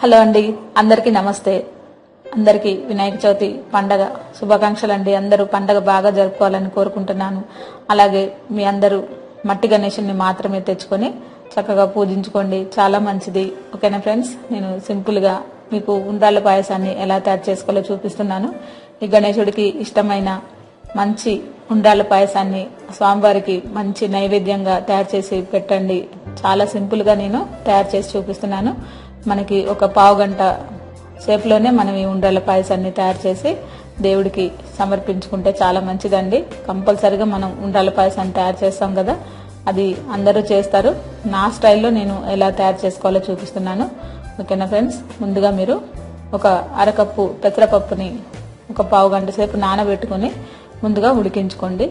Hello అండి, అందరికీ నమస్తే. అందరికీ వినాయక చవితి పండగ శుభాకాంక్షలు అండి. అందరూ పండగ బాగా జరుపుకోవాలని కోరుకుంటున్నాను. అలాగే మీ అందరూ మట్టి గణేశుని మాత్రమే తెచ్చుకొని చక్కగా పూజించుకోండి, చాలా మంచిది. ఓకేనా ఫ్రెండ్స్, నేను సింపుల్ గా మీకు ఉండ్రాళ్ళ పాయసాన్ని ఎలా తయారు చేసుకోవాలో చూపిస్తున్నాను. ఈ గణేశుడికి ఇష్టమైన మంచి ఉండ్రాళ్ళ పాయసాన్ని స్వామివారికి మంచి నైవేద్యంగా తయారు చేసి పెట్టండి. చాలా సింపుల్ గా నేను తయారు చేసి చూపిస్తున్నాను. మనకి ఒక పావు గంట సేపులోనే మనం ఈ ఉండ్రాళ్ళ పాయసాన్ని తయారు చేసి దేవుడికి సమర్పించుకుంటే చాలా మంచిదండి. కంపల్సరిగా మనం ఉండ్రాళ్ళ పాయసాన్ని తయారు చేస్తాం కదా, అది అందరూ చేస్తారు. నా స్టైల్లో నేను ఎలా తయారు చేసుకోవాలో చూపిస్తున్నాను. ఓకేనా ఫ్రెండ్స్, ముందుగా మీరు ఒక అరకప్పు పెసరపప్పుని ఒక పావు గంట సేపు నానబెట్టుకుని ముందుగా ఉడికించుకోండి.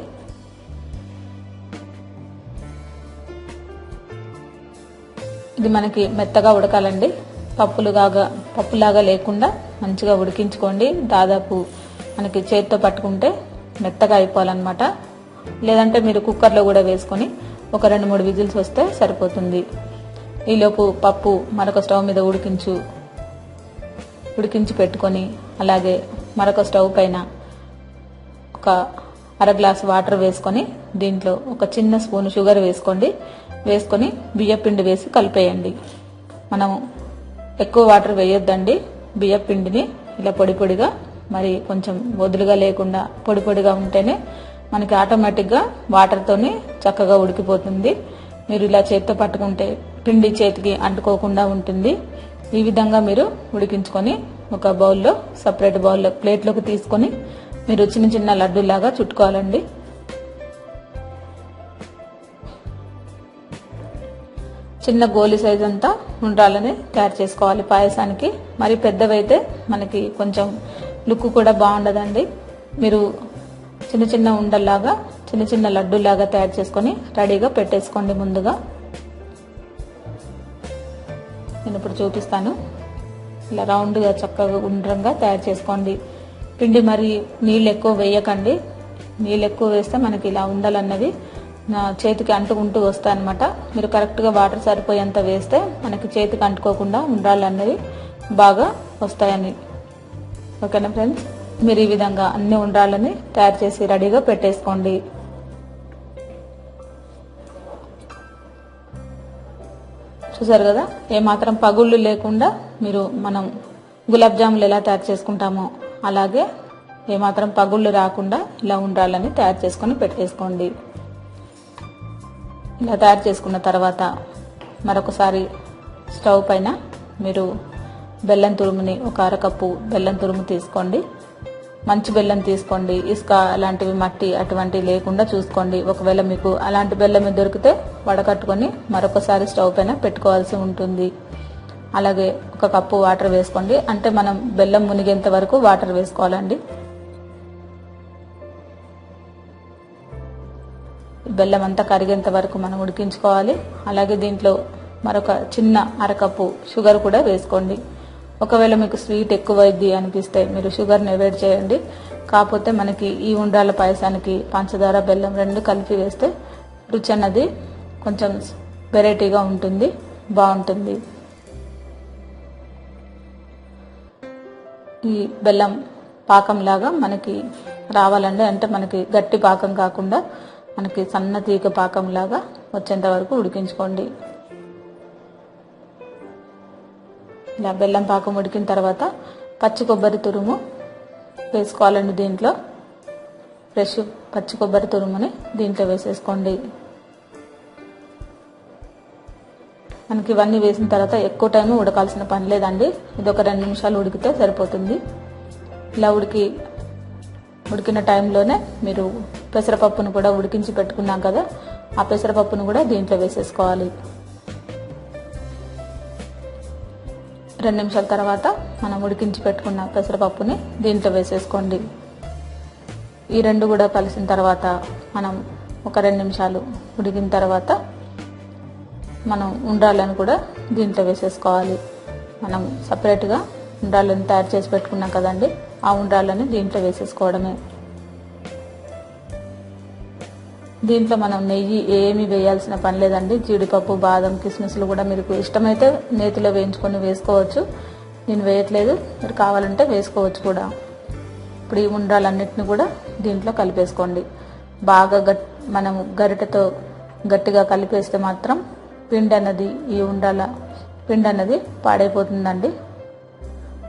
ఇది మనకి మెత్తగా ఉడకాలండి, పప్పులాగా లేకుండా మంచిగా ఉడికించుకోండి. దాదాపు మనకి చేతితో పట్టుకుంటే మెత్తగా అయిపోవాలన్నమాట. లేదంటే మీరు కుక్కర్లో కూడా వేసుకొని ఒక 2-3 విజిల్స్ వస్తే సరిపోతుంది. ఈలోపు పప్పు మరొక స్టవ్ మీద ఉడికించి పెట్టుకొని, అలాగే మరొక స్టవ్ పైన ఒక అర గ్లాసు వాటర్ వేసుకొని దీంట్లో ఒక చిన్న స్పూన్ షుగర్ వేసుకొని బియ్యపిండి వేసి కలిపేయండి. మనం ఎక్కువ వాటర్ వేయొద్దండి. బియ్యపిండిని ఇలా పొడిగా, మరి కొంచెం వదులుగా లేకుండా పొడిగా ఉంటేనే మనకి ఆటోమేటిక్గా వాటర్తోనే చక్కగా ఉడికిపోతుంది. మీరు ఇలా చేతితో పట్టుకుంటే పిండి చేతికి అంటుకోకుండా ఉంటుంది. ఈ విధంగా మీరు ఉడికించుకొని ఒక బౌల్లో, సపరేట్ బౌల్లో ప్లేట్లోకి తీసుకొని మీరు చిన్న లడ్డూలాగా చుట్టుకోవాలండి. చిన్న గోలి సైజ్ అంతా ఉండ్రాలని తయారు చేసుకోవాలి పాయసానికి. మరి పెద్దవైతే మనకి కొంచెం లుక్ కూడా బాగుండదండి. మీరు చిన్న ఉండల్లాగా, చిన్న లడ్డూలాగా తయారు చేసుకొని రెడీగా పెట్టేసుకోండి. ముందుగా నేను ఇప్పుడు చూపిస్తాను. ఇలా రౌండ్గా చక్కగా గుండ్రంగా తయారు చేసుకోండి. పిండి మరి నీళ్ళు ఎక్కువ వేయకండి. నీళ్ళు ఎక్కువ వేస్తే మనకి ఇలా ఉండలన్నవి చేతికి అంటుకుంటూ వస్తాయి అన్నమాట. మీరు కరెక్ట్గా వాటర్ సరిపోయేంత వేస్తే మనకి చేతికి అంటుకోకుండా ఉండ్రాళ్ళు అన్నవి బాగా వస్తాయని. ఓకేనా ఫ్రెండ్స్, మీరు ఈ విధంగా అన్ని ఉండ్రాళ్ళని తయారు చేసి రెడీగా పెట్టేసుకోండి. చూసారు కదా, ఏమాత్రం పగుళ్ళు లేకుండా మనం గులాబ్ జాములు ఎలా తయారు చేసుకుంటామో అలాగే ఏమాత్రం పగుళ్ళు రాకుండా ఇలా ఉండ్రాళ్ళని తయారు చేసుకొని పెట్టేసుకోండి. ఇలా తయారు చేసుకున్న తర్వాత మరొకసారి స్టవ్ పైన మీరు బెల్లం తురుముని ఒక అరకప్పు బెల్లం తురుము తీసుకోండి. మంచి బెల్లం తీసుకోండి. ఇసుక అలాంటివి, మట్టి అటువంటివి లేకుండా చూసుకోండి. ఒకవేళ మీకు అలాంటి బెల్లం దొరికితే వడకట్టుకొని మరొకసారి స్టవ్ పైన పెట్టుకోవాల్సి ఉంటుంది. అలాగే ఒక కప్పు వాటర్ వేసుకోండి. అంటే మనం బెల్లం మునిగేంత వరకు వాటర్ వేసుకోవాలండి. బెల్లం అంతా కరిగేంత వరకు మనం ఉడికించుకోవాలి. అలాగే దీంట్లో మరొక చిన్న అరకప్పు షుగర్ కూడా వేసుకోండి. ఒకవేళ మీకు స్వీట్ ఎక్కువైద్ది అనిపిస్తే మీరు షుగర్ని అవాయిడ్ చేయండి. కాకపోతే మనకి ఈ ఉండ్రాళ్ళ పాయసానికి పంచదార, బెల్లం రెండు కలిపి వేస్తే రుచి అన్నది కొంచెం వెరైటీగా ఉంటుంది, బాగుంటుంది. ఈ బెల్లం పాకంలాగా మనకి రావాలండి. అంటే మనకి గట్టి పాకం కాకుండా మనకి సన్న తీగ పాకంలాగా వచ్చేంత వరకు ఉడికించుకోండి. ఇలా బెల్లం పాకం ఉడికిన తర్వాత పచ్చి కొబ్బరి తురుము వేసుకోవాలండి. దీంట్లో ఫ్రెష్ పచ్చి కొబ్బరి తురుముని దీంట్లో వేసేసుకోండి. మనకి ఇవన్నీ వేసిన తర్వాత ఎక్కువ టైం ఉడకాల్సిన పని లేదండి. ఇది ఒక 2 నిమిషాలు ఉడికితే సరిపోతుంది. ఇలా ఉడికిన టైంలోనే మీరు పెసరపప్పును కూడా ఉడికించి పెట్టుకున్నాం కదా, ఆ పెసరపప్పును కూడా దీంట్లో వేసేసుకోవాలి. 2 నిమిషాల తర్వాత మనం ఉడికించి పెట్టుకున్న పెసరపప్పుని దీంట్లో వేసేసుకోండి. ఈ రెండు కూడా కలిసిన తర్వాత మనం ఒక 2 నిమిషాలు ఉడికిన తర్వాత మనం ఉండ్రాళ్ళను కూడా దీంట్లో వేసేసుకోవాలి. మనం సపరేట్గా ఉండ్రాళ్ళని తయారు చేసి పెట్టుకున్నాం కదండి, ఆ ఉండ్రాళ్ళని దీంట్లో వేసేసుకోవడమే. దీంట్లో మనం నెయ్యి ఏమీ వేయాల్సిన పని లేదండి. జీడిపప్పు, బాదం, కిస్మిస్లు కూడా మీకు ఇష్టమైతే నేతిలో వేయించుకొని వేసుకోవచ్చు. నేను వేయట్లేదు, మీరు కావాలంటే వేసుకోవచ్చు కూడా. ఇప్పుడు ఈ ఉండ్రాలన్నిటిని కూడా దీంట్లో కలిపేసుకోండి. బాగా మనము గరిటెతో గట్టిగా కలిపేస్తే మాత్రం పిండి అన్నది, ఈ ఉండ్రాల పిండి అన్నది పాడైపోతుందండి.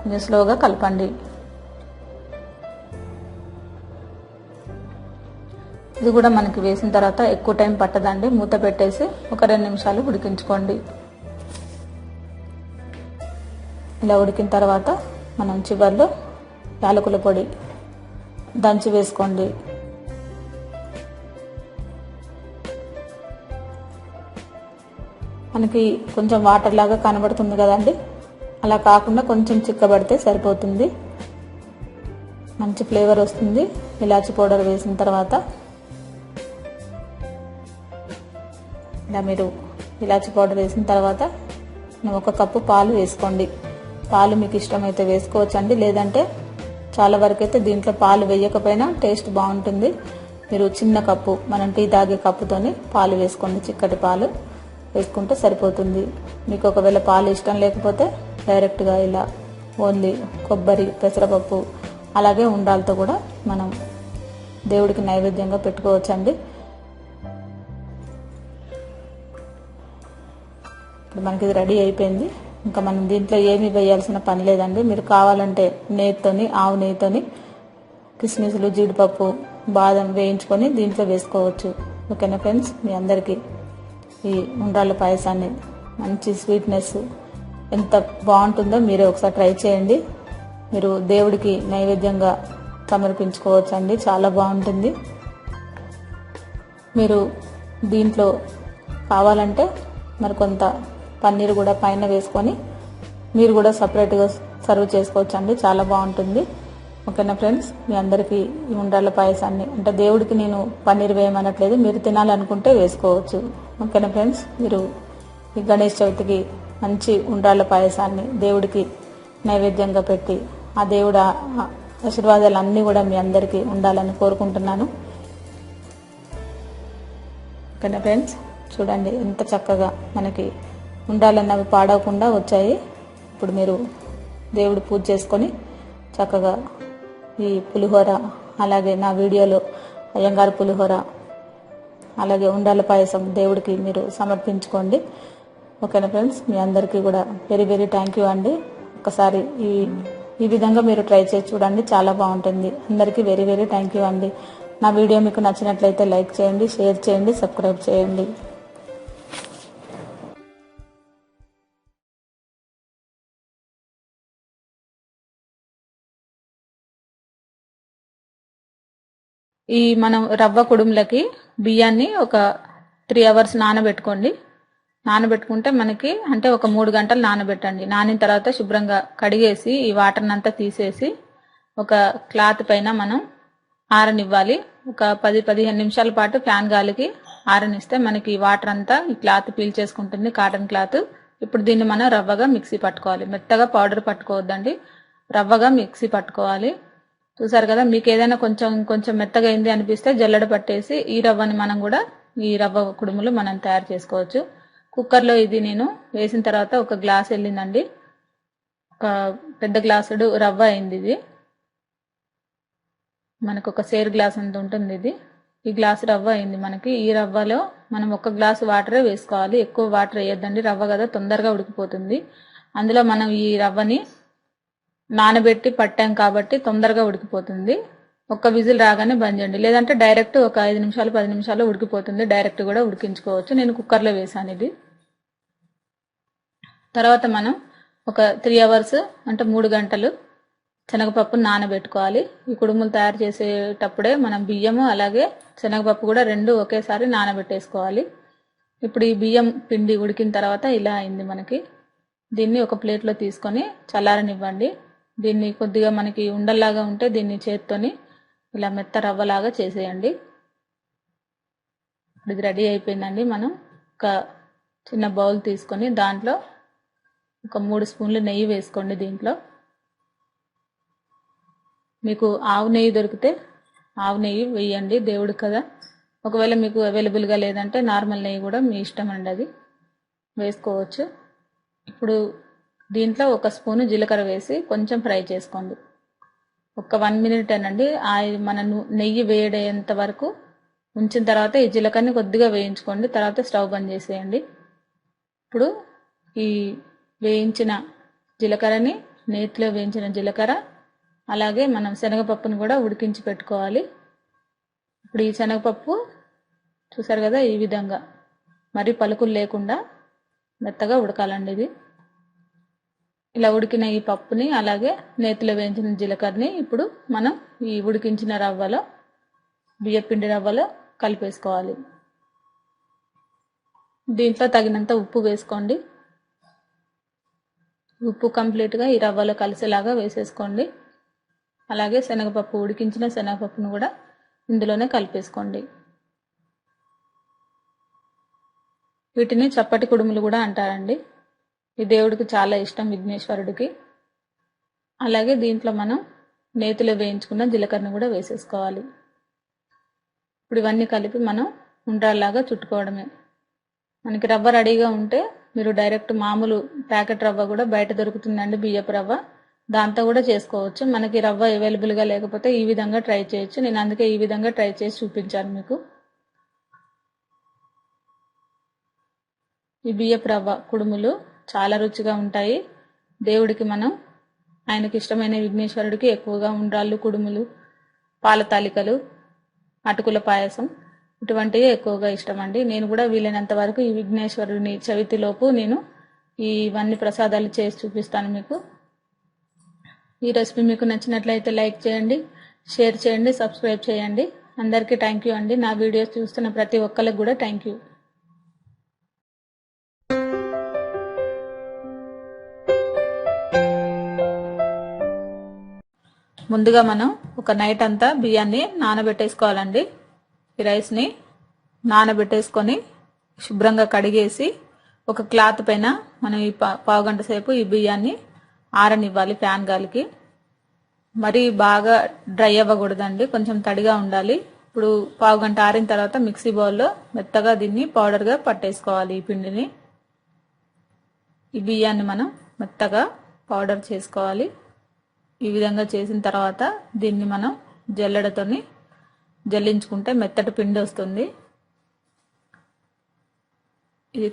కొంచెం స్లోగా కలపండి. ఇది కూడా మనకి వేసిన తర్వాత ఎక్కువ టైం పట్టదండి. మూత పెట్టేసి ఒక 2 నిమిషాలు ఉడికించుకోండి. ఇలా ఉడికిన తర్వాత మనం చివర్లో యాలకుల పొడి దంచి వేసుకోండి. మనకి కొంచెం వాటర్ లాగా కనబడుతుంది కదండి, అలా కాకుండా కొంచెం చిక్కబడితే సరిపోతుంది. మంచి ఫ్లేవర్ వస్తుంది. ఇలాచి పౌడర్ వేసిన తర్వాత ఇలా మీరు ఇలాచి పౌడర్ వేసిన తర్వాత 1 కప్పు పాలు వేసుకోండి. పాలు మీకు ఇష్టమైతే వేసుకోవచ్చండి, లేదంటే చాలా వరకు అయితే దీంట్లో పాలు వేయకపోయినా టేస్ట్ బాగుంటుంది. మీరు చిన్న కప్పు, మనం టీ తాగే కప్పుతోని పాలు వేసుకోండి. చిక్కటి పాలు వేసుకుంటే సరిపోతుంది. మీకు ఒకవేళ పాలు ఇష్టం లేకపోతే డైరెక్ట్గా ఇలా ఓన్లీ కొబ్బరి, పెసరపప్పు అలాగే ఉండ్రాలతో కూడా మనం దేవుడికి నైవేద్యంగా పెట్టుకోవచ్చండి. ఇప్పుడు మనకి ఇది రెడీ అయిపోయింది. ఇంకా మనం దీంట్లో ఏమీ వేయాల్సిన పని లేదండి. మీరు కావాలంటే నెయ్యితోని, ఆవు నెయ్యితోని కిస్మిస్లు, జీడిపప్పు, బాదం వేయించుకొని దీంట్లో వేసుకోవచ్చు. ఓకేనా ఫ్రెండ్స్, మీ అందరికీ ఈ ఉండ్రాళ్ళ పాయసాన్ని మంచి స్వీట్నెస్ ఎంత బాగుంటుందో మీరే ఒకసారి ట్రై చేయండి. మీరు దేవుడికి నైవేద్యంగా సమర్పించుకోవచ్చండి, చాలా బాగుంటుంది. మీరు దీంట్లో కావాలంటే మరి కొంత పన్నీర్ కూడా పైన వేసుకొని మీరు కూడా సపరేట్గా సర్వ్ చేసుకోవచ్చండి, చాలా బాగుంటుంది. ఓకేనా ఫ్రెండ్స్, మీ అందరికీ ఈ ఉండ్రాళ్ళ పాయసాన్ని, అంటే దేవుడికి నేను పన్నీర్ వేయమనట్లేదు, మీరు తినాలనుకుంటే వేసుకోవచ్చు. ఓకేనా ఫ్రెండ్స్, మీరు ఈ గణేష్ చవితికి మంచి ఉండ్రాళ్ళ పాయసాన్ని దేవుడికి నైవేద్యంగా పెట్టి ఆ దేవుడు ఆశీర్వాదాలు అన్నీ కూడా మీ అందరికీ ఉండాలని కోరుకుంటున్నాను. ఓకేనా ఫ్రెండ్స్, చూడండి ఎంత చక్కగా మనకి ఉండాలన్నవి పాడవకుండా వచ్చాయి. ఇప్పుడు మీరు దేవుడు పూజ చేసుకొని చక్కగా ఈ పులిహోర, అలాగే నా వీడియోలో అయ్యంగారు పులిహోర, అలాగే ఉండాల పాయసం దేవుడికి మీరు సమర్పించుకోండి. ఓకేనా ఫ్రెండ్స్, మీ అందరికీ కూడా వెరీ వెరీ థ్యాంక్ యూ అండి. ఒకసారి ఈ విధంగా మీరు ట్రై చేసి చూడండి, చాలా బాగుంటుంది. అందరికీ వెరీ వెరీ థ్యాంక్ యూ అండి. నా వీడియో మీకు నచ్చినట్లయితే లైక్ చేయండి, షేర్ చేయండి, సబ్స్క్రైబ్ చేయండి. ఈ మనం రవ్వ కుడుములకి బియ్యాన్ని ఒక 3 అవర్స్ నానబెట్టుకోండి. నానబెట్టుకుంటే మనకి అంటే ఒక 3 గంటలు నానబెట్టండి. నానిన తర్వాత శుభ్రంగా కడిగేసి ఈ వాటర్ని అంతా తీసేసి ఒక క్లాత్ పైన మనం ఆరనివ్వాలి. ఒక 10-15 నిమిషాల పాటు ఫ్యాన్ గాలికి ఆరనిస్తే మనకి ఈ వాటర్ అంతా ఈ క్లాత్ పీల్చేసుకుంటుంది, కాటన్ క్లాత్. ఇప్పుడు దీన్ని మనం రవ్వగా మిక్సీ పట్టుకోవాలి. మెత్తగా పౌడర్ పట్టుకోవద్దండి, రవ్వగా మిక్సీ పట్టుకోవాలి. చూసారు కదా, మీకు ఏదైనా కొంచెం మెత్తగా అయింది అనిపిస్తే జల్లెడ పట్టేసి ఈ రవ్వని మనం కూడా ఈ రవ్వ కుడుములు మనం తయారు చేసుకోవచ్చు. కుక్కర్లో ఇది నేను వేసిన తర్వాత ఒక గ్లాస్ వెళ్ళిందండి, ఒక పెద్ద గ్లాసుడు రవ్వ అయింది. ఇది మనకు ఒక సేర్ గ్లాస్ అంత ఉంటుంది. ఇది ఈ గ్లాసు రవ్వ అయింది మనకి. ఈ రవ్వలో మనం 1 గ్లాసు వాటరే వేసుకోవాలి, ఎక్కువ వాటర్ వేయద్దండి, రవ్వ కదా తొందరగా ఉడికిపోతుంది. అందులో మనం ఈ రవ్వని నానబెట్టి పట్టాం కాబట్టి తొందరగా ఉడికిపోతుంది. 1 విజిల్ రాగానే బంద్ చేయండి, లేదంటే డైరెక్ట్ ఒక 5 నిమిషాలు 10 నిమిషాలు ఉడికిపోతుంది. డైరెక్ట్ కూడా ఉడికించుకోవచ్చు. నేను కుక్కర్లో వేసాను ఇది. తర్వాత మనం ఒక 3 అవర్స్ అంటే 3 గంటలు శనగపప్పు నానబెట్టుకోవాలి. ఈ కుడుములు తయారు చేసేటప్పుడే మనం బియ్యము అలాగే శనగపప్పు కూడా 2 ఒకేసారి నానబెట్టేసుకోవాలి. ఇప్పుడు ఈ బియ్యం పిండి ఉడికిన తర్వాత ఇలా అయింది మనకి. దీన్ని ఒక ప్లేట్లో తీసుకొని చల్లారనివ్వండి. దీన్ని కొద్దిగా మనకి ఉండల్లాగా ఉంటే దీన్ని చేత్తోని ఇలా మెత్త రవ్వలాగా చేసేయండి. ఇది రెడీ అయిపోయిందండి. మనం ఒక చిన్న బౌల్ తీసుకొని దాంట్లో ఒక 3 స్పూన్లు నెయ్యి వేసుకోండి. దీంట్లో మీకు ఆవు నెయ్యి దొరికితే ఆవు నెయ్యి వేయండి, దేవుడు కదా. ఒకవేళ మీకు అవైలబుల్గా లేదంటే నార్మల్ నెయ్యి కూడా మీ ఇష్టం అండి, అది వేసుకోవచ్చు. ఇప్పుడు దీంట్లో 1 స్పూను జీలకర్ర వేసి కొంచెం ఫ్రై చేసుకోండి. ఒక 1 మినిట్ అనండి. మన నెయ్యి వేడయ్యేంత వరకు ఉంచిన తర్వాత ఈ జీలకర్రని కొద్దిగా వేయించుకోండి. తర్వాత స్టవ్ బంద్ చేసేయండి. ఇప్పుడు ఈ వేయించిన జీలకర్రని, నేతిలో వేయించిన జీలకర్ర, అలాగే మనం శనగపప్పును కూడా ఉడికించి పెట్టుకోవాలి. ఇప్పుడు ఈ శనగపప్పు చూసారు కదా, ఈ విధంగా మరి పలుకులు లేకుండా మెత్తగా ఉడకాలండి. ఇది ఇలా ఉడికిన ఈ పప్పుని అలాగే నేతిలో వేయించిన జీలకర్రని ఇప్పుడు మనం ఈ ఉడికించిన రవ్వలో, బియ్యపిండి రవ్వలో కలిపేసుకోవాలి. దీంట్లో తగినంత ఉప్పు వేసుకోండి. ఉప్పు కంప్లీట్గా ఈ రవ్వలో కలిసేలాగా వేసేసుకోండి. అలాగే శనగపప్పు, ఉడికించిన శనగపప్పును కూడా ఇందులోనే కలిపేసుకోండి. వీటిని చప్పటి కుడుములు కూడా అంటారండి. ఈ దేవుడికి చాలా ఇష్టం, విఘ్నేశ్వరుడికి. అలాగే దీంట్లో మనం నేతిలో వేయించుకున్న జీలకర్రను కూడా వేసేసుకోవాలి. ఇప్పుడు ఇవన్నీ కలిపి మనం ఉండ్రాల్లాగా చుట్టుకోవడమే. మనకి రవ్వ రెడీగా ఉంటే మీరు డైరెక్ట్ మామూలు ప్యాకెట్ రవ్వ కూడా బయట దొరుకుతుందండి, బియ్యపు రవ్వ, దాంతో కూడా చేసుకోవచ్చు. మనకి రవ్వ అవైలబుల్గా లేకపోతే ఈ విధంగా ట్రై చేయొచ్చు. నేను అందుకే ఈ విధంగా ట్రై చేసి చూపించాను మీకు. ఈ బియ్యపు రవ్వ కుడుములు చాలా రుచిగా ఉంటాయి. దేవుడికి మనం, ఆయనకి ఇష్టమైన విఘ్నేశ్వరుడికి ఎక్కువగా ఉండ్రాళ్ళు, కుడుములు, పాల తాలికలు, అటుకుల పాయసం ఇటువంటివి ఎక్కువగా ఇష్టం అండి. నేను కూడా వీలైనంత వరకు ఈ విఘ్నేశ్వరుని చవితిలోపు నేను ఇవన్నీ ప్రసాదాలు చేసి చూపిస్తాను మీకు. ఈ రెసిపీ మీకు నచ్చినట్లయితే లైక్ చేయండి, షేర్ చేయండి, సబ్స్క్రైబ్ చేయండి. అందరికీ థ్యాంక్ యూ అండి. నా వీడియోస్ చూస్తున్న ప్రతి ఒక్కరికి కూడా థ్యాంక్ యూ. ముందుగా మనం ఒక నైట్ అంతా బియ్యాన్ని నానబెట్టేసుకోవాలండి. ఈ రైస్ని నానబెట్టేసుకొని శుభ్రంగా కడిగేసి ఒక క్లాత్ పైన మనం ఈ పావుగంట సేపు ఈ బియ్యాన్ని ఆరనివ్వాలి ఫ్యాన్ గాలికి. మరీ బాగా డ్రై అవ్వకూడదండి, కొంచెం తడిగా ఉండాలి. ఇప్పుడు పావుగంట ఆరిన తర్వాత మిక్సీ బౌల్లో మెత్తగా దీన్ని పౌడర్గా పట్టేసుకోవాలి. ఈ పిండిని, ఈ బియ్యాన్ని మనం మెత్తగా పౌడర్ చేసుకోవాలి. ఈ విధంగా చేసిన తర్వాత దీన్ని మనం జల్లెడతోని జల్లించుకుంటే మెత్తటి పిండి వస్తుంది. ఇది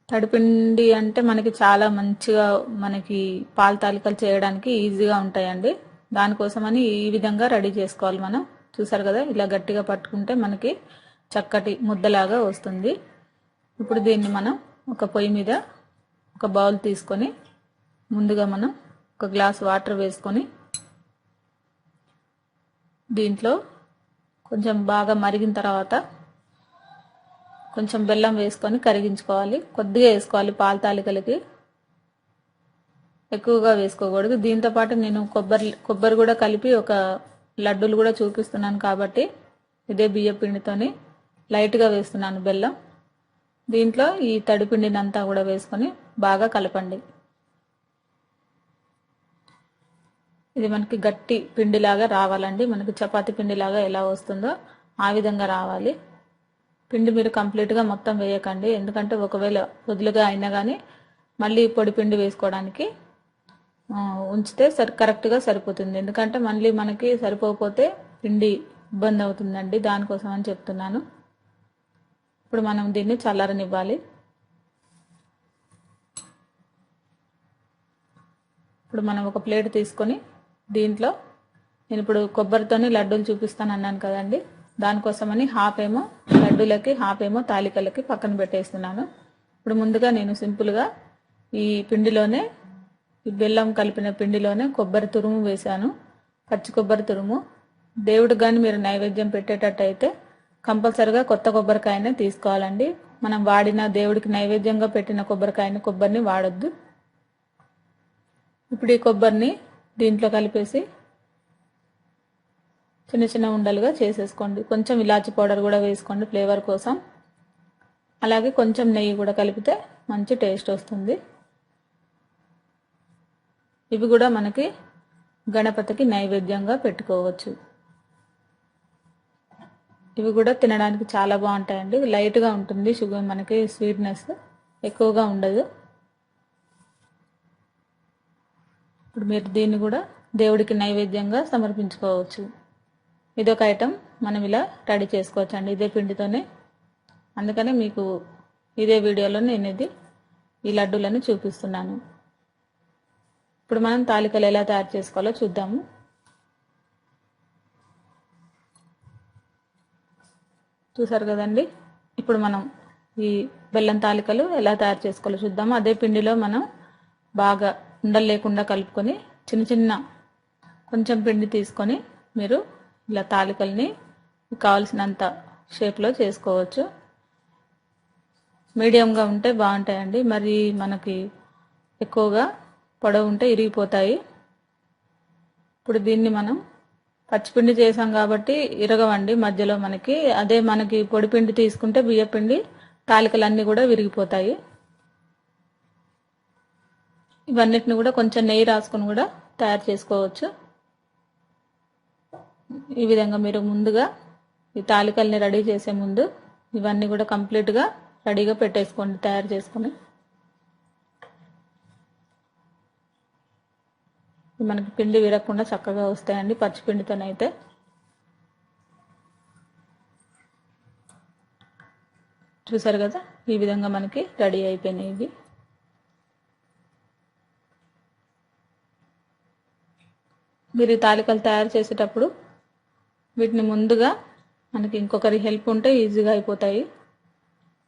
తడిపిండి అంటే మనకి చాలా మంచిగా, మనకి పాల తాలికలు చేయడానికి ఈజీగా ఉంటాయండి. దానికోసమని ఈ విధంగా రెడీ చేసుకోవాలి మనం. చూసారు కదా, ఇలా గట్టిగా పట్టుకుంటే మనకి చక్కటి ముద్దలాగా వస్తుంది. ఇప్పుడు దీన్ని మనం ఒక పొయ్యి మీద ఒక బౌల్ తీసుకొని ముందుగా మనం ఒక గ్లాస్ వాటర్ వేసుకొని దీంట్లో కొంచెం బాగా మరిగిన తర్వాత కొంచెం బెల్లం వేసుకొని కరిగించుకోవాలి. కొద్దిగా వేసుకోవాలి, పాల తాలికలకి ఎక్కువగా వేసుకోకూడదు. దీంతో పాటు నేను కొబ్బరి కూడా కలిపి ఒక లడ్డూలు కూడా చూపిస్తున్నాను కాబట్టి ఇదే బియ్య పిండితోని లైట్గా వేస్తున్నాను బెల్లం. దీంట్లో ఈ తడిపిండిని అంతా కూడా వేసుకొని బాగా కలపండి. ఇది మనకి గట్టి పిండిలాగా రావాలండి. మనకి చపాతీ పిండిలాగా ఎలా వస్తుందో ఆ విధంగా రావాలి. పిండి మీరు కంప్లీట్గా మొత్తం వేయకండి, ఎందుకంటే ఒకవేళ వదులుగా అయినా కానీ మళ్ళీ పొడి పిండి వేసుకోవడానికి ఉంచితే కరెక్ట్గా సరిపోతుంది. ఎందుకంటే మళ్ళీ మనకి సరిపోకపోతే పిండి ఇబ్బంది అవుతుందండి, దానికోసం అని చెప్తున్నాను. ఇప్పుడు మనం దీన్ని చల్లారనివ్వాలి. ఇప్పుడు మనం ఒక ప్లేట్ తీసుకొని దీంట్లో నేను ఇప్పుడు కొబ్బరితోని లడ్డూలు చూపిస్తాను అన్నాను కదండి, దానికోసమని హాఫ్ ఏమో లడ్డూలకి, హాఫ్ ఏమో తాలికలకి పక్కన పెట్టేస్తున్నాను. ఇప్పుడు ముందుగా నేను సింపుల్గా ఈ పిండిలోనే, ఈ బెల్లం కలిపిన పిండిలోనే కొబ్బరి తురుము వేశాను, పచ్చి కొబ్బరి తురుము. దేవుడికి కానీ మీరు నైవేద్యం పెట్టేటట్టయితే కంపల్సరిగా కొత్త కొబ్బరికాయనే తీసుకోవాలండి. మనం వాడిన దేవుడికి నైవేద్యంగా పెట్టిన కొబ్బరిని వాడొద్దు. ఇప్పుడు ఈ కొబ్బరిని దీంట్లో కలిపేసి చిన్న చిన్న ఉండలుగా చేసేసుకోండి. కొంచెం ఇలాచి పౌడర్ కూడా వేసుకోండి ఫ్లేవర్ కోసం. అలాగే కొంచెం నెయ్యి కూడా కలిపితే మంచి టేస్ట్ వస్తుంది. ఇవి కూడా మనకి గణపతికి నైవేద్యంగా పెట్టుకోవచ్చు. ఇవి కూడా తినడానికి చాలా బాగుంటాయండి. లైట్గా ఉంటుంది షుగర్, మనకి స్వీట్నెస్ ఎక్కువగా ఉండదు. ఇప్పుడు మీరు దీన్ని కూడా దేవుడికి నైవేద్యంగా సమర్పించుకోవచ్చు. ఇదొక ఐటెం మనం ఇలా రెడీ చేసుకోవచ్చు అండి ఇదే పిండితోనే. అందుకనే మీకు ఇదే వీడియోలో నేను ఈ లడ్డూలను చూపిస్తున్నాను. ఇప్పుడు మనం తాలికలు ఎలా తయారు చేసుకోవాలో చూద్దాము. చూసారు కదండి. ఇప్పుడు మనం ఈ బెల్లం తాలికలు ఎలా తయారు చేసుకోవాలో చూద్దాము. అదే పిండిలో మనం బాగా ఉండలు లేకుండా కలుపుకొని చిన్న చిన్న కొంచెం పిండి తీసుకొని మీరు ఇలా తాలికల్ని కావాల్సినంత షేప్లో చేసుకోవచ్చు. మీడియంగా ఉంటే బాగుంటాయండి. మరి మనకి ఎక్కువగా పొడవు ఉంటే ఇరిగిపోతాయి. ఇప్పుడు దీన్ని మనం పచ్చిపిండి చేసాం కాబట్టి ఇరగవండి మధ్యలో మనకి. అదే మనకి పొడిపిండి తీసుకుంటే బియ్యపిండి తాలికలన్నీ కూడా విరిగిపోతాయి. ఇవన్నిటిని కూడా కొంచెం నెయ్యి రాసుకొని కూడా తయారు చేసుకోవచ్చు. ఈ విధంగా మీరు ముందుగా ఈ తాలికల్ని రెడీ చేసే ముందు ఇవన్నీ కూడా కంప్లీట్గా రెడీగా పెట్టేసుకోండి తయారు చేసుకొని. మనకి పిండి విరగకుండా చక్కగా వస్తాయండి పచ్చిపిండితోనైతే. చూసారు కదా, ఈ విధంగా మనకి రెడీ అయిపోయినాయి ఇవి. మీరు ఈ తాలికలు తయారు చేసేటప్పుడు వీటిని ముందుగా మనకి ఇంకొకరి హెల్ప్ ఉంటే ఈజీగా అయిపోతాయి.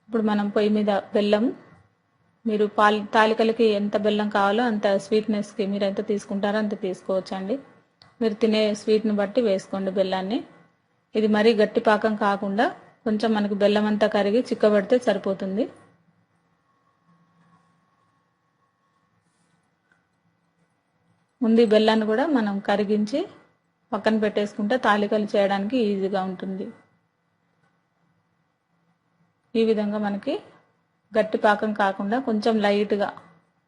ఇప్పుడు మనం పొయ్యి మీద బెల్లం, మీరు తాలికలకి ఎంత బెల్లం కావాలో అంత స్వీట్నెస్కి మీరు ఎంత తీసుకుంటారో అంత తీసుకోవచ్చండి. మీరు తినే స్వీట్ని బట్టి వేసుకోండి బెల్లాన్ని. ఇది మరీ గట్టి పాకం కాకుండా కొంచెం మనకు బెల్లం అంతా కరిగి చిక్కబడితే సరిపోతుంది. ముందు ఈ బెల్లాన్ని కూడా మనం కరిగించి పక్కన పెట్టేసుకుంటే తాలికలు చేయడానికి ఈజీగా ఉంటుంది. ఈ విధంగా మనకి గట్టి పాకం కాకుండా కొంచెం లైట్గా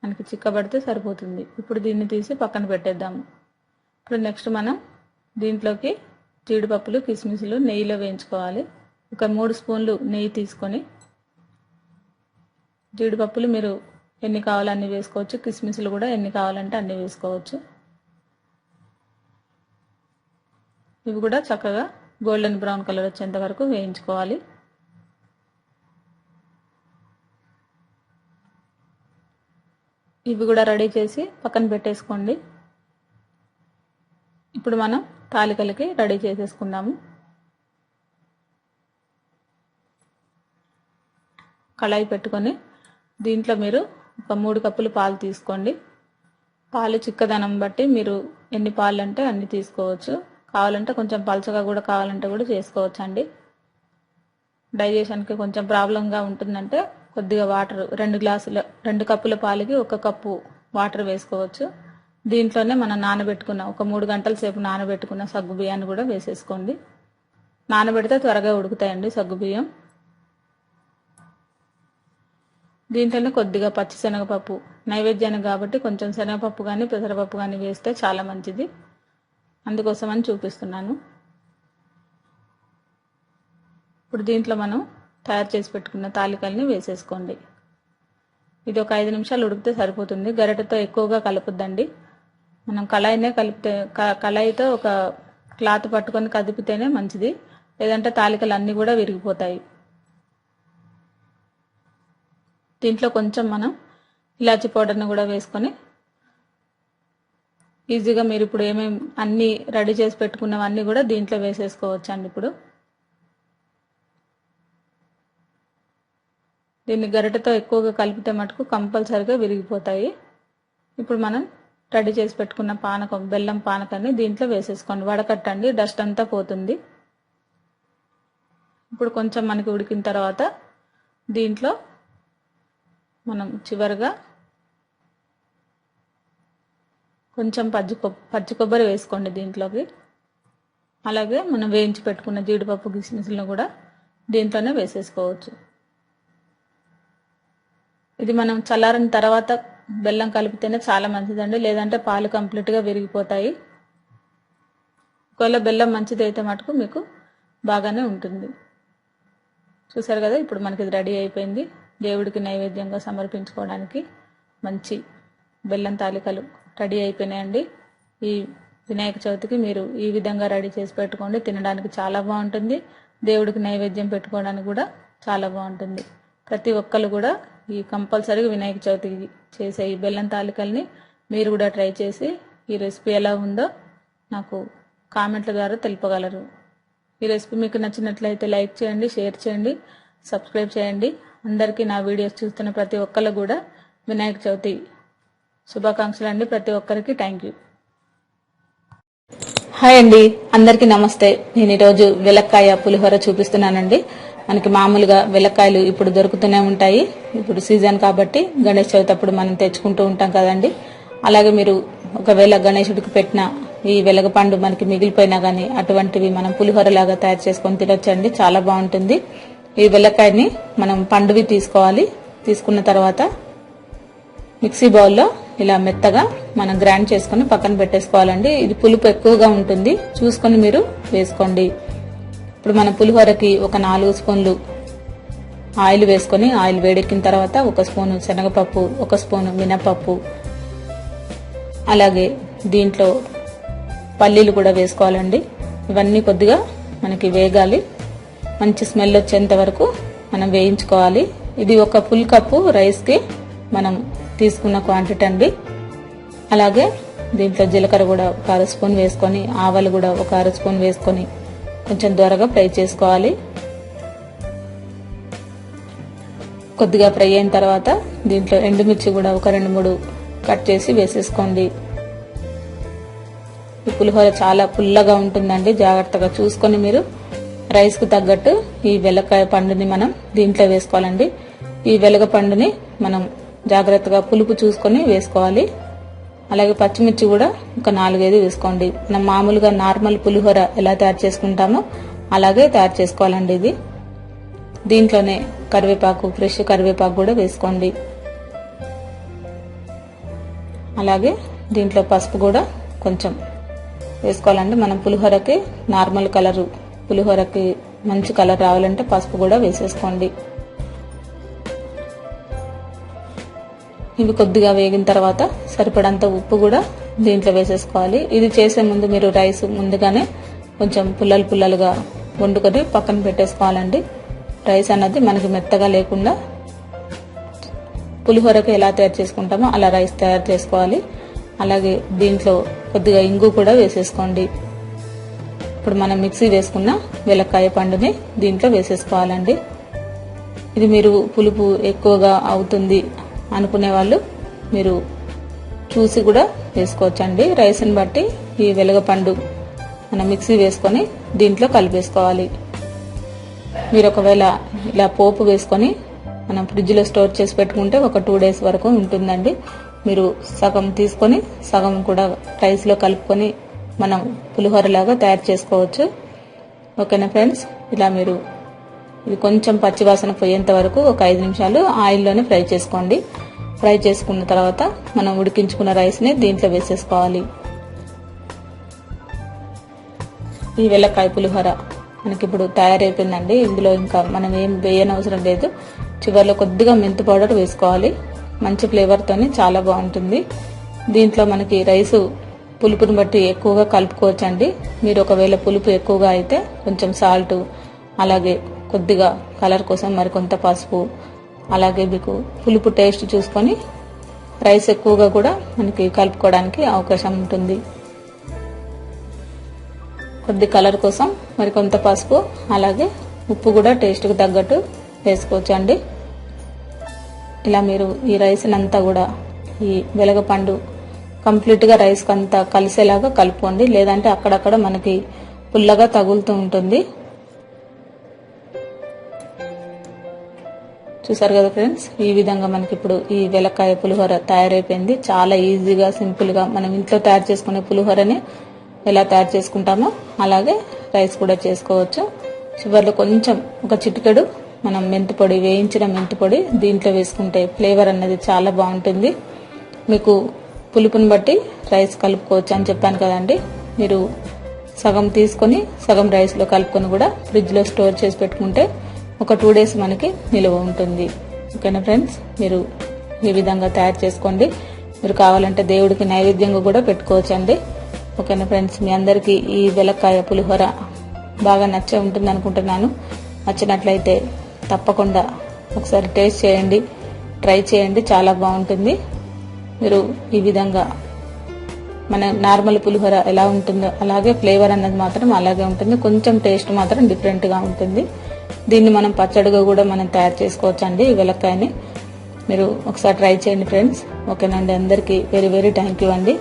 మనకి చిక్కబడితే సరిపోతుంది. ఇప్పుడు దీన్ని తీసి పక్కన పెట్టేద్దాము. ఇప్పుడు నెక్స్ట్ మనం దీంట్లోకి జీడిపప్పులు కిస్మిస్లు నెయ్యిలో వేయించుకోవాలి. ఒక 3 స్పూన్లు నెయ్యి తీసుకొని జీడిపప్పులు మీరు ఎన్ని కావాలో అన్ని వేసుకోవచ్చు. కిస్మిస్లు కూడా ఎన్ని కావాలంటే అన్ని వేసుకోవచ్చు. ఇవి కూడా చక్కగా గోల్డెన్ బ్రౌన్ కలర్ వచ్చేంత వరకు వేయించుకోవాలి. ఇవి కూడా రెడీ చేసి పక్కన పెట్టేసుకోండి. ఇప్పుడు మనం తాలికలకి రెడీ చేసేసుకుందాము. కళాయి పెట్టుకొని దీంట్లో మీరు ఒక 3 కప్పులు పాలు తీసుకోండి. పాలు చిక్కదనం బట్టి మీరు ఎన్ని పాలు అంటే అన్ని తీసుకోవచ్చు. కావాలంటే కొంచెం పలచగా కూడా కావాలంటే కూడా చేసుకోవచ్చు అండి. డైజెషన్కి కొంచెం ప్రాబ్లంగా ఉంటుందంటే కొద్దిగా వాటర్ 2 కప్పుల పాలకి 1 కప్పు వాటర్ వేసుకోవచ్చు. దీంట్లోనే మనం నానబెట్టుకున్న ఒక 3 గంటల సేపు నానబెట్టుకున్న సగ్గు బియ్యాన్ని కూడా వేసేసుకోండి. నానబెడితే త్వరగా ఉడుకుతాయండి సగ్గు బియ్యం. దీంట్లోనే కొద్దిగా పచ్చి శనగపప్పు, నైవేద్యానికి కాబట్టి కొంచెం శనగపప్పు కానీ పెసరపప్పు కానీ వేస్తే చాలా మంచిది. అందుకోసమని చూపిస్తున్నాను. ఇప్పుడు దీంట్లో మనం తయారు చేసి పెట్టుకున్న తాలికల్ని వేసేసుకోండి. ఇది ఒక 5 నిమిషాలు ఉడికితే సరిపోతుంది. గరిటెతో ఎక్కువగా కలపొద్దండి. మనం కళాయితో ఒక క్లాత్ పట్టుకొని కదిపితేనే మంచిది. లేదంటే తాలికలు అన్నీ కూడా విరిగిపోతాయి. దీంట్లో కొంచెం మనం ఇలాచి పౌడర్ని కూడా వేసుకొని ఈజీగా మీరు ఇప్పుడు ఏమేమి అన్నీ రెడీ చేసి పెట్టుకున్నవన్నీ కూడా దీంట్లో వేసేసుకోవచ్చు అండి. ఇప్పుడు దీన్ని గరిటెతో ఎక్కువగా కలిపితే మటుకు కంపల్సరిగా విరిగిపోతాయి. ఇప్పుడు మనం రెడీ చేసి పెట్టుకున్న పానకం, బెల్లం పానకాన్ని దీంట్లో వేసేసుకోండి. వడకట్టండి, డస్ట్ అంతా పోతుంది. ఇప్పుడు కొంచెం మనకి ఉడికిన తర్వాత దీంట్లో మనం చివరిగా కొంచెం పచ్చి కొబ్బరి వేసుకోండి దీంట్లోకి. అలాగే మనం వేయించి పెట్టుకున్న జీడిపప్పు కిస్మిస్లను కూడా దీంట్లోనే వేసేసుకోవచ్చు. ఇది మనం చల్లారిన తర్వాత బెల్లం కలిపితేనే చాలా మంచిదండి. లేదంటే పాలు కంప్లీట్గా విరిగిపోతాయి. ఒకవేళ బెల్లం మంచిది అయితే మటుకు మీకు బాగానే ఉంటుంది. చూసారు కదా, ఇప్పుడు మనకి ఇది రెడీ అయిపోయింది. దేవుడికి నైవేద్యంగా సమర్పించుకోవడానికి మంచి బెల్లం తాలికలు రెడీ అయిపోయినాయండి. ఈ వినాయక చవితికి మీరు ఈ విధంగా రెడీ చేసి పెట్టుకోండి. తినడానికి చాలా బాగుంటుంది. దేవుడికి నైవేద్యం పెట్టుకోవడానికి కూడా చాలా బాగుంటుంది. ప్రతి ఒక్కరు కూడా ఈ కంపల్సరీగా వినాయక చవితికి చేసే ఈ బెల్లం తాలికల్ని మీరు కూడా ట్రై చేసి ఈ రెసిపీ ఎలా ఉందో నాకు కామెంట్ల ద్వారా తెలుపగలరు. ఈ రెసిపీ మీకు నచ్చినట్లయితే లైక్ చేయండి, షేర్ చేయండి, సబ్స్క్రైబ్ చేయండి. అందరికీ నా వీడియోస్ చూస్తున్న ప్రతి ఒక్కరు కూడా వినాయక చవితి శుభాకాంక్షలు అండి. ప్రతి ఒక్కరికి థ్యాంక్ యూ. హాయ్ అండి, అందరికీ నమస్తే. నేను ఈరోజు వెలక్కాయ పులిహోర చూపిస్తున్నానండి. మనకి మామూలుగా వెలక్కాయలు ఇప్పుడు దొరుకుతూనే ఉంటాయి. ఇప్పుడు సీజన్ కాబట్టి గణేష్ చవితి అప్పుడు మనం తెచ్చుకుంటూ ఉంటాం కదండి. అలాగే మీరు ఒకవేళ గణేశుడికి పెట్టిన ఈ వెలగపండు మనకి మిగిలిపోయినా గానీ అటువంటివి మనం పులిహోర లాగా తయారు చేసుకొని తినొచ్చండి. చాలా బాగుంటుంది. ఈ వెలక్కాయని మనం పండువి తీసుకోవాలి. తీసుకున్న తర్వాత మిక్సీ బౌల్లో ఇలా మెత్తగా మనం గ్రైండ్ చేసుకుని పక్కన పెట్టేసుకోవాలండి. ఇది పులుపు ఎక్కువగా ఉంటుంది, చూసుకొని మీరు వేసుకోండి. ఇప్పుడు మన పులిహోరకి ఒక 4 స్పూన్లు ఆయిల్ వేసుకొని ఆయిల్ వేడెక్కిన తర్వాత 1 స్పూను శనగపప్పు, 1 స్పూను మినపప్పు, అలాగే దీంట్లో పల్లీలు కూడా వేసుకోవాలండి. ఇవన్నీ కొద్దిగా మనకి వేగాలి. మంచి స్మెల్ వచ్చేంత వరకు మనం వేయించుకోవాలి. ఇది ఒక ఫుల్ కప్పు రైస్కి మనం తీసుకున్న క్వాంటిటీ అండి. అలాగే దీంట్లో జీలకర్ర కూడా ఒక 1/2 స్పూన్ వేసుకొని, ఆవాలు కూడా ఒక 1/2 స్పూన్ వేసుకొని కొంచెం దూరగా ఫ్రై చేసుకోవాలి. కొద్దిగా ఫ్రై అయిన తర్వాత దీంట్లో ఎండుమిర్చి కూడా ఒక 2-3 కట్ చేసి వేసేసుకోండి. ఈ పులిహోర చాలా పుల్లగా ఉంటుందండి. జాగ్రత్తగా చూసుకొని మీరు రైస్కు తగ్గట్టు ఈ వెలక్కాయ పండుని మనం దీంట్లో వేసుకోవాలండి. ఈ వెలగ పండుని మనం జాగ్రత్తగా పులుపు చూసుకొని వేసుకోవాలి. అలాగే పచ్చిమిర్చి కూడా ఒక 4-5 వేసుకోండి. మనం మామూలుగా నార్మల్ పులిహోర ఎలా తయారు చేసుకుంటామో అలాగే తయారు చేసుకోవాలండి. ఇది దీంట్లోనే కరివేపాకు, ఫ్రెష్ కరివేపాకు కూడా వేసుకోండి. అలాగే దీంట్లో పసుపు కూడా కొంచెం వేసుకోవాలండి. మనం పులిహోరకి నార్మల్ కలరు, పులిహోరకి మంచి కలర్ రావాలంటే పసుపు కూడా వేసేసుకోండి. ఇవి కొద్దిగా వేగిన తర్వాత సరిపడంత ఉప్పు కూడా దీంట్లో వేసేసుకోవాలి. ఇది చేసే ముందు మీరు రైస్ ముందుగానే కొంచెం పుల్లలుగా వండుకొని పక్కన పెట్టేసుకోవాలండి. రైస్ అన్నది మనకి మెత్తగా లేకుండా పులిహోరకి ఎలా తయారు చేసుకుంటామో అలా రైస్ తయారు చేసుకోవాలి. అలాగే దీంట్లో కొద్దిగా ఇంగు కూడా వేసేసుకోండి. ఇప్పుడు మనం మిక్సీ వేసుకున్న వెలక్కాయ పండుని దీంట్లో వేసేసుకోవాలండి. ఇది మీరు పులుపు ఎక్కువగా అవుతుంది అనుకునే వాళ్ళు మీరు చూసి కూడా వేసుకోవచ్చండి. రైస్ని బట్టి ఈ వెలగపండు మనం మిక్సీ వేసుకొని దీంట్లో కలిపేసుకోవాలి. మీరు ఒకవేళ ఇలా పోపు వేసుకొని మనం ఫ్రిడ్జ్లో స్టోర్ చేసి పెట్టుకుంటే ఒక 2 డేస్ వరకు ఉంటుందండి. మీరు సగం తీసుకొని సగం కూడా రైస్లో కలుపుకొని మనం పులిహోర లాగా తయారు చేసుకోవచ్చు. ఓకేనా ఫ్రెండ్స్, ఇలా మీరు ఇది కొంచెం పచ్చివాసన పోయేంత వరకు ఒక 5 నిమిషాలు ఆయిల్లోనే ఫ్రై చేసుకోండి. ఫ్రై చేసుకున్న తర్వాత మనం ఉడికించుకున్న రైస్ని దీంట్లో వేసేసుకోవాలి. ఈ వెల్లకాయ పులిహోర మనకి ఇప్పుడు తయారైపోయిందండి. ఇందులో ఇంకా మనం ఏం వేయనవసరం లేదు. చివరిలో కొద్దిగా మెంతి పౌడర్ వేసుకోవాలి. మంచి ఫ్లేవర్తోని చాలా బాగుంటుంది. దీంట్లో మనకి రైసు పులుపుని బట్టి ఎక్కువగా కలుపుకోవచ్చండి. మీరు ఒకవేళ పులుపు ఎక్కువగా అయితే కొంచెం సాల్ట్, అలాగే కొద్దిగా కలర్ కోసం మరికొంత పసుపు, అలాగే మీకు పులుపు టేస్ట్ చూసుకొని రైస్ ఎక్కువగా కూడా మనకి కలుపుకోవడానికి అవకాశం ఉంటుంది. కొద్ది కలర్ కోసం మరికొంత పసుపు, అలాగే ఉప్పు కూడా టేస్ట్కి తగ్గట్టు వేసుకోవచ్చండి. ఇలా మీరు ఈ రైస్ని అంతా కూడా ఈ వెలగపండు కంప్లీట్గా రైస్కి అంతా కలిసేలాగా కలుపుకోండి. లేదంటే అక్కడక్కడ మనకి పుల్లగా తగులుతూ ఉంటుంది. చూసారు కదా ఫ్రెండ్స్, ఈ విధంగా మనకి ఇప్పుడు ఈ వెలక్కాయ పులిహోర తయారైపోయింది. చాలా ఈజీగా, సింపుల్గా మనం ఇంట్లో తయారు చేసుకునే పులిహోరని ఎలా తయారు చేసుకుంటామో అలాగే రైస్ కూడా చేసుకోవచ్చు. చివరిలో కొంచెం ఒక చిటికెడు మనం మెంతిపొడి, వేయించిన మెంతిపొడి దీంట్లో వేసుకుంటే ఫ్లేవర్ అన్నది చాలా బాగుంటుంది. మీకు పులుపుని బట్టి రైస్ కలుపుకోవచ్చు అని చెప్పాను కదండి. మీరు సగం తీసుకొని సగం రైస్లో కలుపుకొని కూడా ఫ్రిడ్జ్లో స్టోర్ చేసి పెట్టుకుంటే ఒక 2 డేస్ మనకి నిలువ ఉంటుంది. ఓకేనా ఫ్రెండ్స్, మీరు ఈ విధంగా తయారు చేసుకోండి. మీరు కావాలంటే దేవుడికి నైవేద్యంగా కూడా పెట్టుకోవచ్చండి. ఓకేనా ఫ్రెండ్స్, మీ అందరికీ ఈ వెలక్కాయ పులిహోర బాగా నచ్చే ఉంటుంది అనుకుంటున్నాను. నచ్చినట్లయితే తప్పకుండా ఒకసారి టేస్ట్ చేయండి, ట్రై చేయండి, చాలా బాగుంటుంది. మీరు ఈ విధంగా మన నార్మల్ పులిహోర ఎలా ఉంటుందో అలాగే ఫ్లేవర్ అన్నది మాత్రం అలాగే ఉంటుంది, కొంచెం టేస్ట్ మాత్రం డిఫరెంట్గా ఉంటుంది. దీన్ని మనం పచ్చడిగా కూడా మనం తయారు చేసుకోవచ్చు అండి. ఈ వెలక్కాయని మీరు ఒకసారి ట్రై చేయండి ఫ్రెండ్స్. ఓకేనండి, అందరికీ వెరీ వెరీ థ్యాంక్ యూ అండి.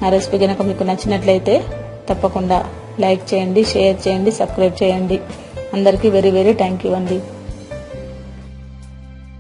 నా రెసిపీ కనుక మీకు నచ్చినట్లయితే తప్పకుండా లైక్ చేయండి, షేర్ చేయండి, సబ్స్క్రైబ్ చేయండి. అందరికీ వెరీ వెరీ థ్యాంక్ యూ అండి.